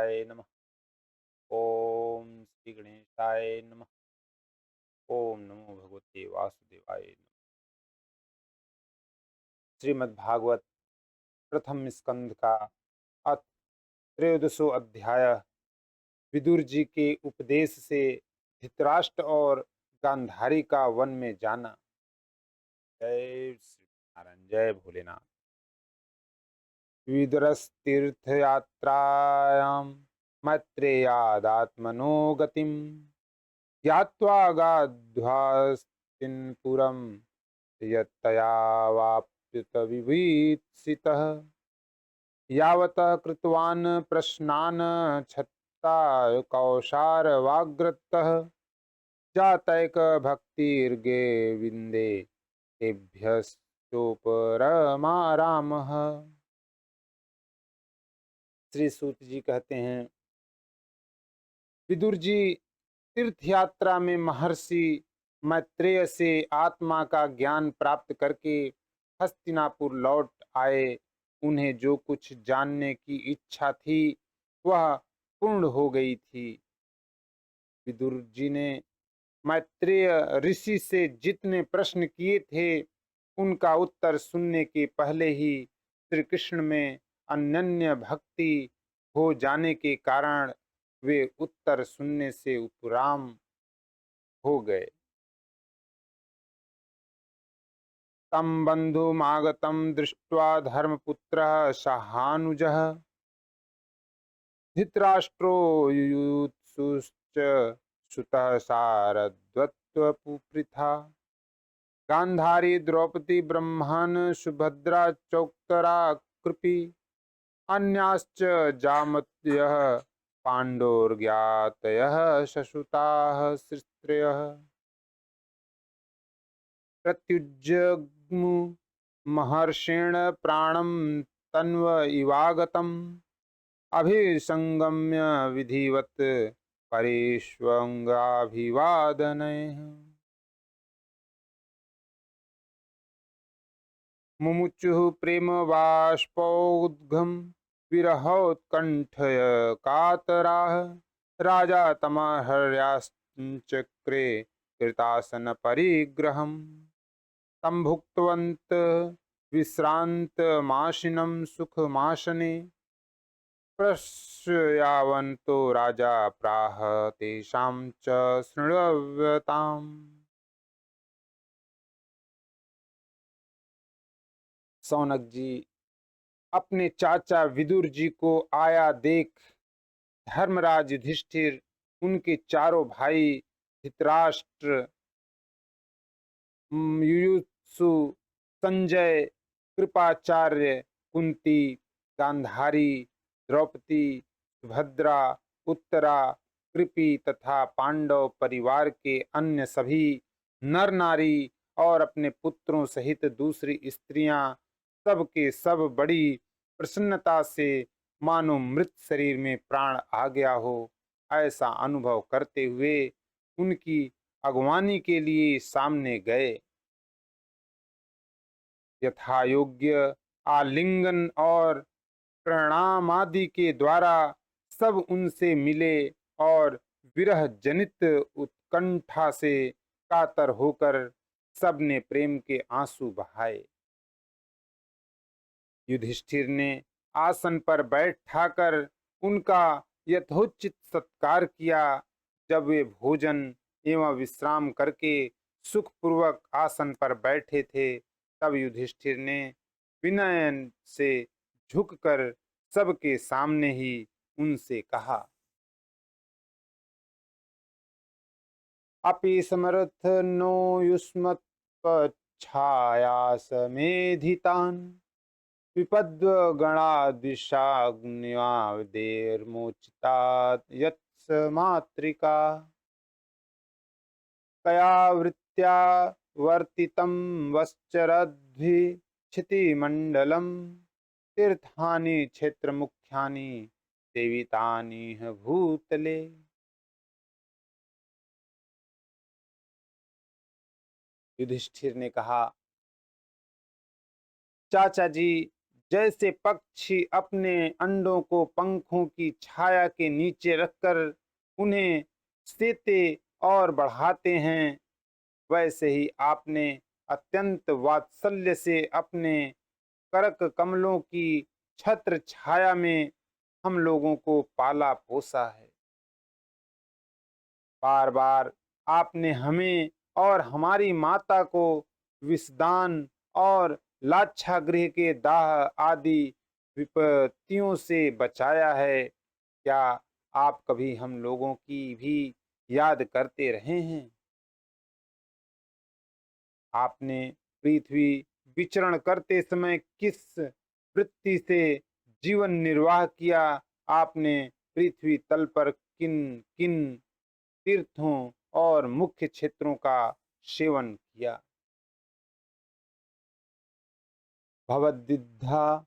गणेशाय नमः। ओम श्री गणेशाय नमः। ओम नमो भगवते वासुदेवाय नमः। श्रीमद् भागवत प्रथम स्कंध का त्रयोदशो अध्याय। विदुर जी के उपदेश से धृतराष्ट्र और गांधारी का वन में जाना। जय श्री नारायण, जय भोलेनाथ। विदुरस्तीर्थयात्रायां मैत्रेयादात्मनो गतिम् ज्ञात्वा गाढ्वास्तिनपुरं यत्तया वाप्युत विभीषितः यावतः कृतवान् प्रश्नान् छत्ता कौशारवाग्रतः जातैक भक्तिर्गे विन्दे तेभ्यश्चोपरमारामः। श्री सूत जी कहते हैं, विदुर जी तीर्थ यात्रा में महर्षि मैत्रेय से आत्मा का ज्ञान प्राप्त करके हस्तिनापुर लौट आए। उन्हें जो कुछ जानने की इच्छा थी वह पूर्ण हो गई थी। विदुर जी ने मैत्रेय ऋषि से जितने प्रश्न किए थे उनका उत्तर सुनने के पहले ही श्री कृष्ण में अनन्य भक्ति हो जाने के कारण वे उत्तर सुनने से उपराम हो गए। तम बंधुमागतम दृष्ट्वा धर्मपुत्रः सहानुजः धृतराष्ट्रो युयुत्सुश्च सुतः सारद्वत्वपुपृथा गांधारी द्रौपदी ब्रह्मन् सुभद्रा चौक्तरा कृपी अन्याश्च जामत्यः पाण्डोर्ज्ञातयः ससुताः श्रीस्त्रियः प्रत्युज्जग्मु महर्षेण प्राणं तन्व इवागतम् अभिसंगम्य विधिवत् परेष्वंगाभिवादनैः मुमुचुः प्रेम बाष्पोद्घम् विरहोत्कण्ठय कातराः राजा तमहर्याश्चक्रे कृतासन परिग्रहम् तं भुक्तवन्त विश्रान्तमाशिनं सुखमासने प्रश्यावन्तो राजा प्राह तेषां च शृण्वताम्। सौनक जी अपने चाचा विदुर जी को आया देख धर्मराज युधिष्ठिर, उनके चारों भाई धृतराष्ट्र, युयुत्सु, संजय, कृपाचार्य, कुंती, गांधारी, द्रौपदी, सुभद्रा, उत्तरा, कृपि तथा पांडव परिवार के अन्य सभी नर नारी और अपने पुत्रों सहित दूसरी स्त्रियां सब के सब बड़ी प्रसन्नता से मानो मृत शरीर में प्राण आ गया हो ऐसा अनुभव करते हुए उनकी अगवानी के लिए सामने गए। यथा योग्य आलिंगन और प्रणाम आदि के द्वारा सब उनसे मिले और विरह जनित उत्कंठा से कातर होकर सबने प्रेम के आंसू बहाए। युधिष्ठिर ने आसन पर बैठाकर उनका यथोचित सत्कार किया। जब वे भोजन एवं विश्राम करके सुखपूर्वक आसन पर बैठे थे तब युधिष्ठिर ने विनय से झुककर सबके सामने ही उनसे कहा, अपि समर्थ नो युष्मत्पच्छाया समेधितान् विपद्वगणादिशाग्निवादेर्मोचितात् यत्स मातृका कया वृत्त्या वर्तितं वश्चरद्भिः क्षितिमण्डलं तीर्थानि क्षेत्रमुख्यानि सेवितानि भूतले। युधिष्ठिर ने कहा, चाचा जी, जैसे पक्षी अपने अंडों को पंखों की छाया के नीचे रखकर उन्हें सेते और बढ़ाते हैं, वैसे ही आपने अत्यंत वात्सल्य से अपने करक कमलों की छत्र छाया में हम लोगों को पाला पोसा है। बार बार आपने हमें और हमारी माता को विषदान और लाक्षागृह के दाह आदि विपत्तियों से बचाया है। क्या आप कभी हम लोगों की भी याद करते रहे हैं? आपने पृथ्वी विचरण करते समय किस वृत्ति से जीवन निर्वाह किया? आपने पृथ्वी तल पर किन किन तीर्थों और मुख्य क्षेत्रों का सेवन किया? भवद्विद्धा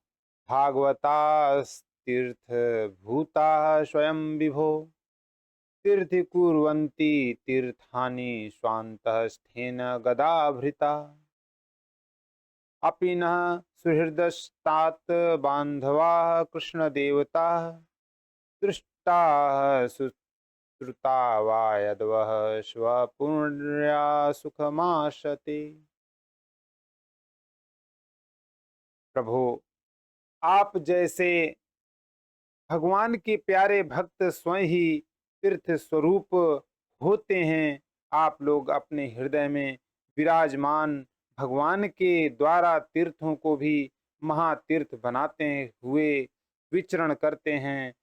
भागवतास्तीर्थ भूता स्वयं विभो तीर्थि कुर्वन्ति तीर्थानि स्वान्तः स्थेन गदाभृता अपि न सुहृदस्तात बान्धवाः कृष्णदेवताः दृष्टाः सुश्रुता वा यद्वः स्वपुण्या सुखमाशते। प्रभु, आप जैसे भगवान के प्यारे भक्त स्वयं ही तीर्थ स्वरूप होते हैं। आप लोग अपने हृदय में विराजमान भगवान के द्वारा तीर्थों को भी महातीर्थ बनाते हुए विचरण करते हैं।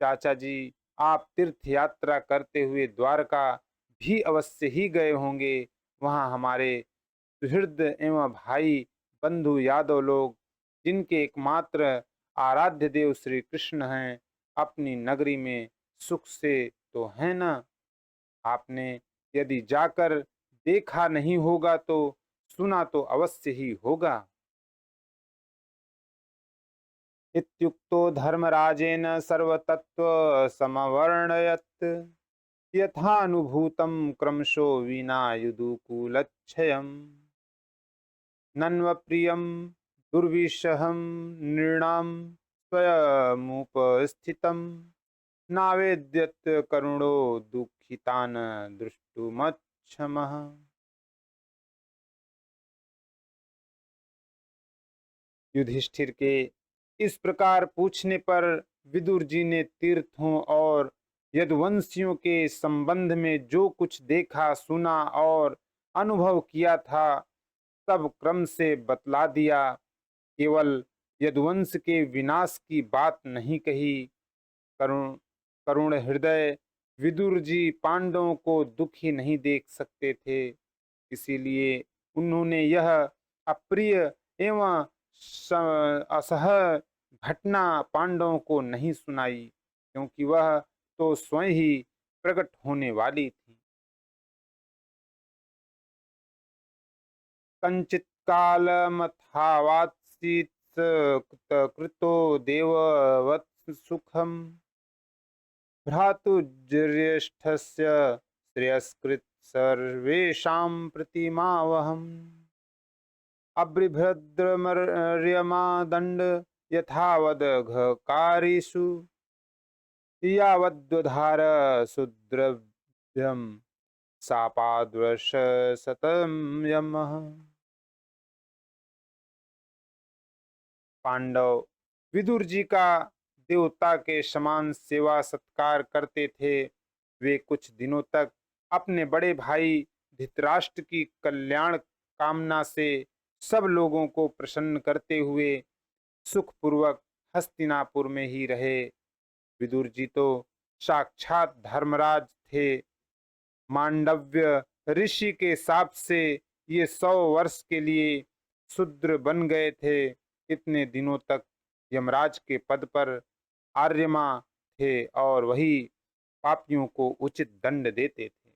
चाचा जी, आप तीर्थ यात्रा करते हुए द्वारका भी अवश्य ही गए होंगे। वहाँ हमारे सुहृद एवं भाई बंधु यादव लोग, जिनके एकमात्र आराध्य देव श्री कृष्ण हैं, अपनी नगरी में सुख से तो है ना? आपने यदि जाकर देखा नहीं होगा तो सुना तो अवश्य ही होगा। इत्युक्तो धर्मराजेन सर्वतत्व समवर्णयत् यथानुभूतं क्रमशो विना युदुकुलच्छयम् नन्वप्रियं दुर्विषहं नृणां स्वयमुपस्थितं नावेद्यत् करुणो दुःखितान् दृष्टुमक्षमः। युधिष्ठिर के इस प्रकार पूछने पर विदुर जी ने तीर्थों और यदुवंशियों के संबंध में जो कुछ देखा सुना और अनुभव किया था, सब क्रम से बतला दिया। केवल यदुवंश के विनाश की बात नहीं कही। करुण करुण हृदय विदुर जी पांडवों को दुखी नहीं देख सकते थे, इसीलिए उन्होंने यह अप्रिय एवं असह्य घटना पांडवों को नहीं सुनाई, क्योंकि वह तो स्वयं ही प्रकट होने वाली थी। कंचित कालमथावात्सीत् कृतो देववत् सुखम भ्रातुर्ज्येष्ठस्य श्रेयस्कृत सर्वेषां प्रतिमावहम् अब्रिभद्रमर्यमा दंड यथावदघकारिषु यावद्वधार सुद्रव्यम सापाद्वर्ष शतम यमः। पांडव विदुर जी का देवता के समान सेवा सत्कार करते थे। वे कुछ दिनों तक अपने बड़े भाई धृतराष्ट्र की कल्याण कामना से सब लोगों को प्रसन्न करते हुए सुखपूर्वक हस्तिनापुर में ही रहे। विदुर जी तो साक्षात धर्मराज थे। मांडव्य ऋषि के शाप से ये 100 वर्ष के लिए शूद्र बन गए थे। इतने दिनों तक यमराज के पद पर आर्यमा थे और वही पापियों को उचित दंड देते थे।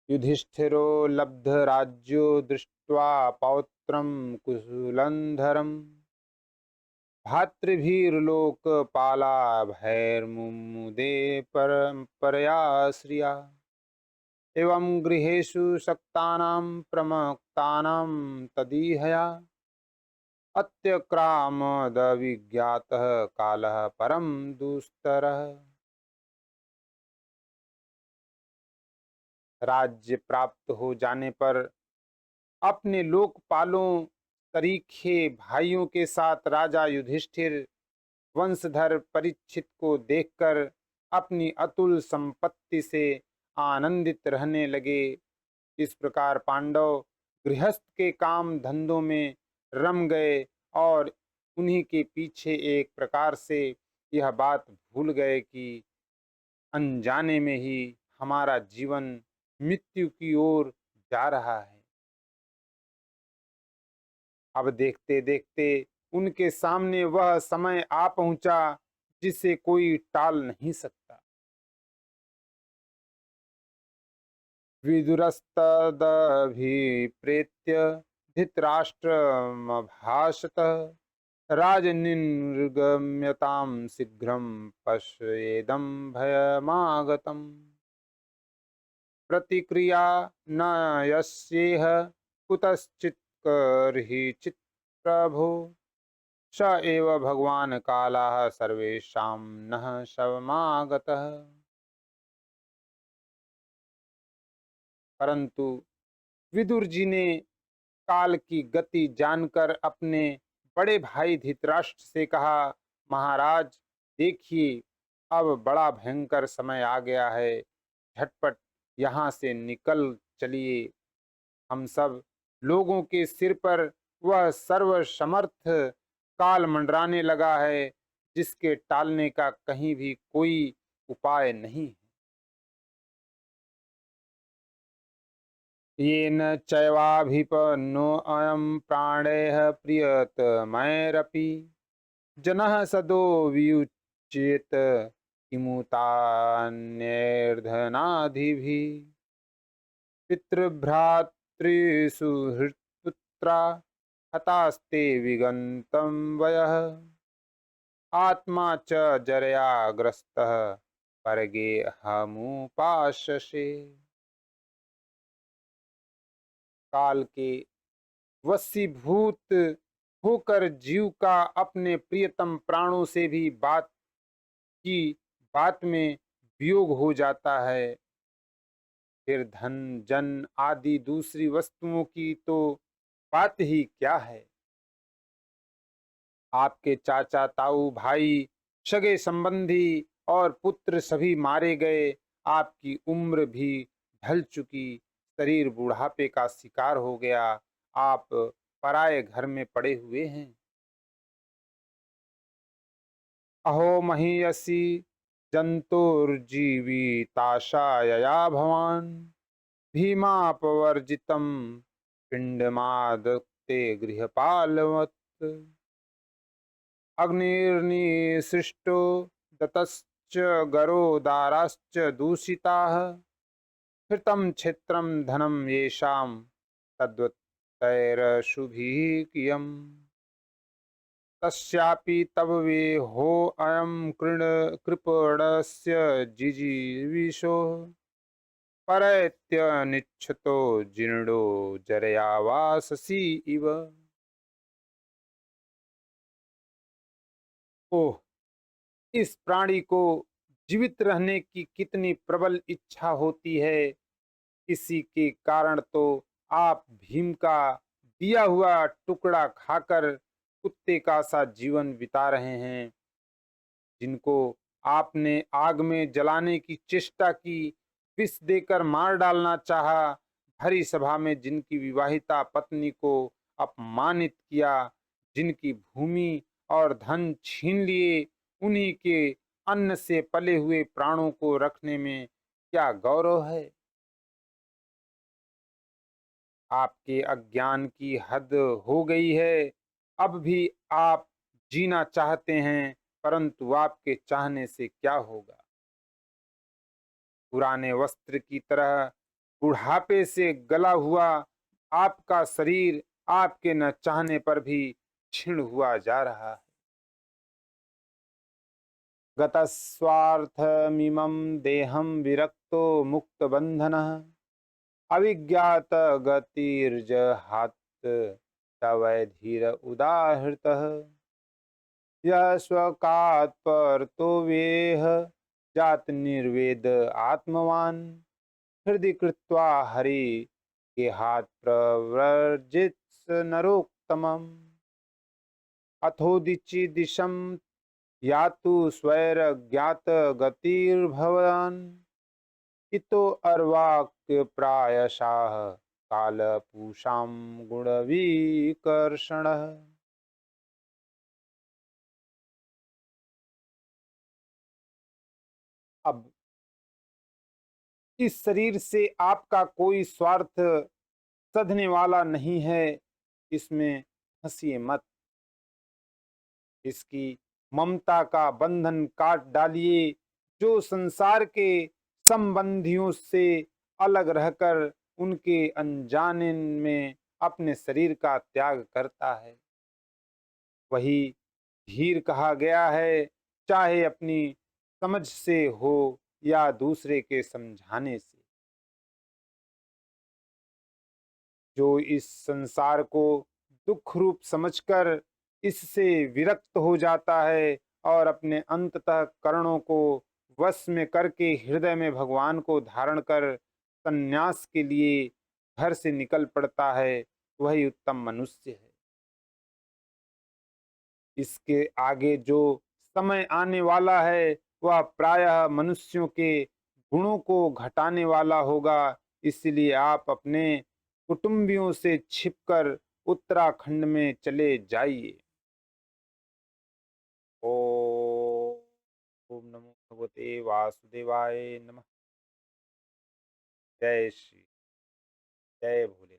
युधिष्ठिरो लब्ध राज्यो दृष्ट्वा पौत्रम कुशूलंधरम भातृभिर्लोकपाला भैर्मुमुदे परया श्रिया एवं गृहेषु शक्तानां प्रमुक्तानां तदीहया अत्यक्रामदविज्ञातः कालः परम दुस्तरः। राज्य प्राप्त हो जाने पर अपने लोकपालों तरीखे भाइयों के साथ राजा युधिष्ठिर वंशधर परीक्षित को देखकर अपनी अतुल संपत्ति से आनंदित रहने लगे। इस प्रकार पांडव गृहस्थ के काम धंधों में रम गए और उन्हीं के पीछे एक प्रकार से यह बात भूल गए कि अनजाने में ही हमारा जीवन मृत्यु की ओर जा रहा है। अब देखते देखते उनके सामने वह समय आ पहुंचा जिसे कोई टाल नहीं सकता। विदुरस्तदभिप्रेत्य धृतराष्ट्रमभाषत राजनिर्गम्यतां शीघ्रं पश्येदं भयमागतम्। प्रतिक्रिया न यस्येह कुतश्चित् कर्हिचित् प्रभो स एव भगवान कालः सर्वेषां नः शवमागतः। परंतु विदुर जी ने काल की गति जानकर अपने बड़े भाई धृतराष्ट्र से कहा, महाराज देखिए, अब बड़ा भयंकर समय आ गया है, झटपट यहाँ से निकल चलिए। हम सब लोगों के सिर पर वह सर्वसमर्थ काल मंडराने लगा है जिसके टालने का कहीं भी कोई उपाय नहीं है। येन चैवाभिपन्नो अयं प्राणैः प्रियतमैरपि जनः सदो वियुच्येत किमुतान्यैर्धनादिभिः। पितृभ्रातृसुहृत्पुत्रा हतास्ते विगन्तं वयः आत्मा च जरया ग्रस्तः परगे हमुपाशसे। काल के वशीभूत होकर जीव का अपने प्रियतम प्राणों से भी की बात में वियोग हो जाता है। फिर धन जन आदि दूसरी वस्तुओं की तो बात ही क्या है। आपके चाचा ताऊ भाई सगे संबंधी और पुत्र सभी मारे गए। आपकी उम्र भी ढल चुकी, शरीर बुढ़ापे का शिकार हो गया। आप पराये घर में पड़े हुए हैं। अहो महीयसी जंतुर्जीविताशायया भवान भीमापवर्जितम पिंडमादत्ते गृहपालवत् अग्निर्निसृष्टो दतश्च गरोदाराश्च दूषिताः हृतं क्षेत्रं धनं येषां तद्वत्तैरशुभिः कियम् तस्यापि तव वेहो अयं कृपणस्य जिजीविषो परैत्यनिच्छतो जीर्णो जरयावाससि इव। ओह, इस प्राणी को जीवित रहने की कितनी प्रबल इच्छा होती है। इसी के कारण तो आप भीम का दिया हुआ टुकड़ा खाकर कुत्ते का सा जीवन बिता रहे हैं। जिनको आपने आग में जलाने की चेष्टा की, विष देकर मार डालना चाहा, भरी सभा में जिनकी विवाहिता पत्नी को अपमानित किया, जिनकी भूमि और धन छीन लिए, उन्हीं के अन्न से पले हुए प्राणों को रखने में क्या गौरव है। आपके अज्ञान की हद हो गई है। अब भी आप जीना चाहते हैं, परंतु आपके चाहने से क्या होगा। पुराने वस्त्र की तरह बुढ़ापे से गला हुआ आपका शरीर आपके न चाहने पर भी क्षीण हुआ जा रहा है। गतस्वार्थमिमं देहं विरक्तो मुक्त बंधनः अविज्ञात गतिर्जहात् तवै धीर उदाहृतः यः स्वकात् परतो वेह जात निर्वेद आत्मवान हृदय कृत्वा हरि के हाथ प्रव्रजित नरोत्तमम् अथोदिचि दिशम यातु स्वैरज्ञात गतिर्भवान् इतो अर्वाक्य प्रायशाः कालपूषां गुणविकर्षणः। अब इस शरीर से आपका कोई स्वार्थ सधने वाला नहीं है, इसमें फंसिए मत। इसकी ममता का बंधन काट डालिए। जो संसार के संबंधियों से अलग रहकर उनके अनजाने में अपने शरीर का त्याग करता है, वही धीर कहा गया है, चाहे अपनी समझ से हो या दूसरे के समझाने से। जो इस संसार को दुख रूप समझकर इससे विरक्त हो जाता है और अपने अंततः करणों को वश में करके हृदय में भगवान को धारण कर संन्यास के लिए घर से निकल पड़ता है, वही उत्तम मनुष्य है। इसके आगे जो समय आने वाला है वह प्रायः मनुष्यों के गुणों को घटाने वाला होगा। इसलिए आप अपने कुटुंबियों से छिपकर उत्तराखंड में चले जाइए। ओम नमो भगवते वासुदेवाय नमः। जय श्री जय भोले।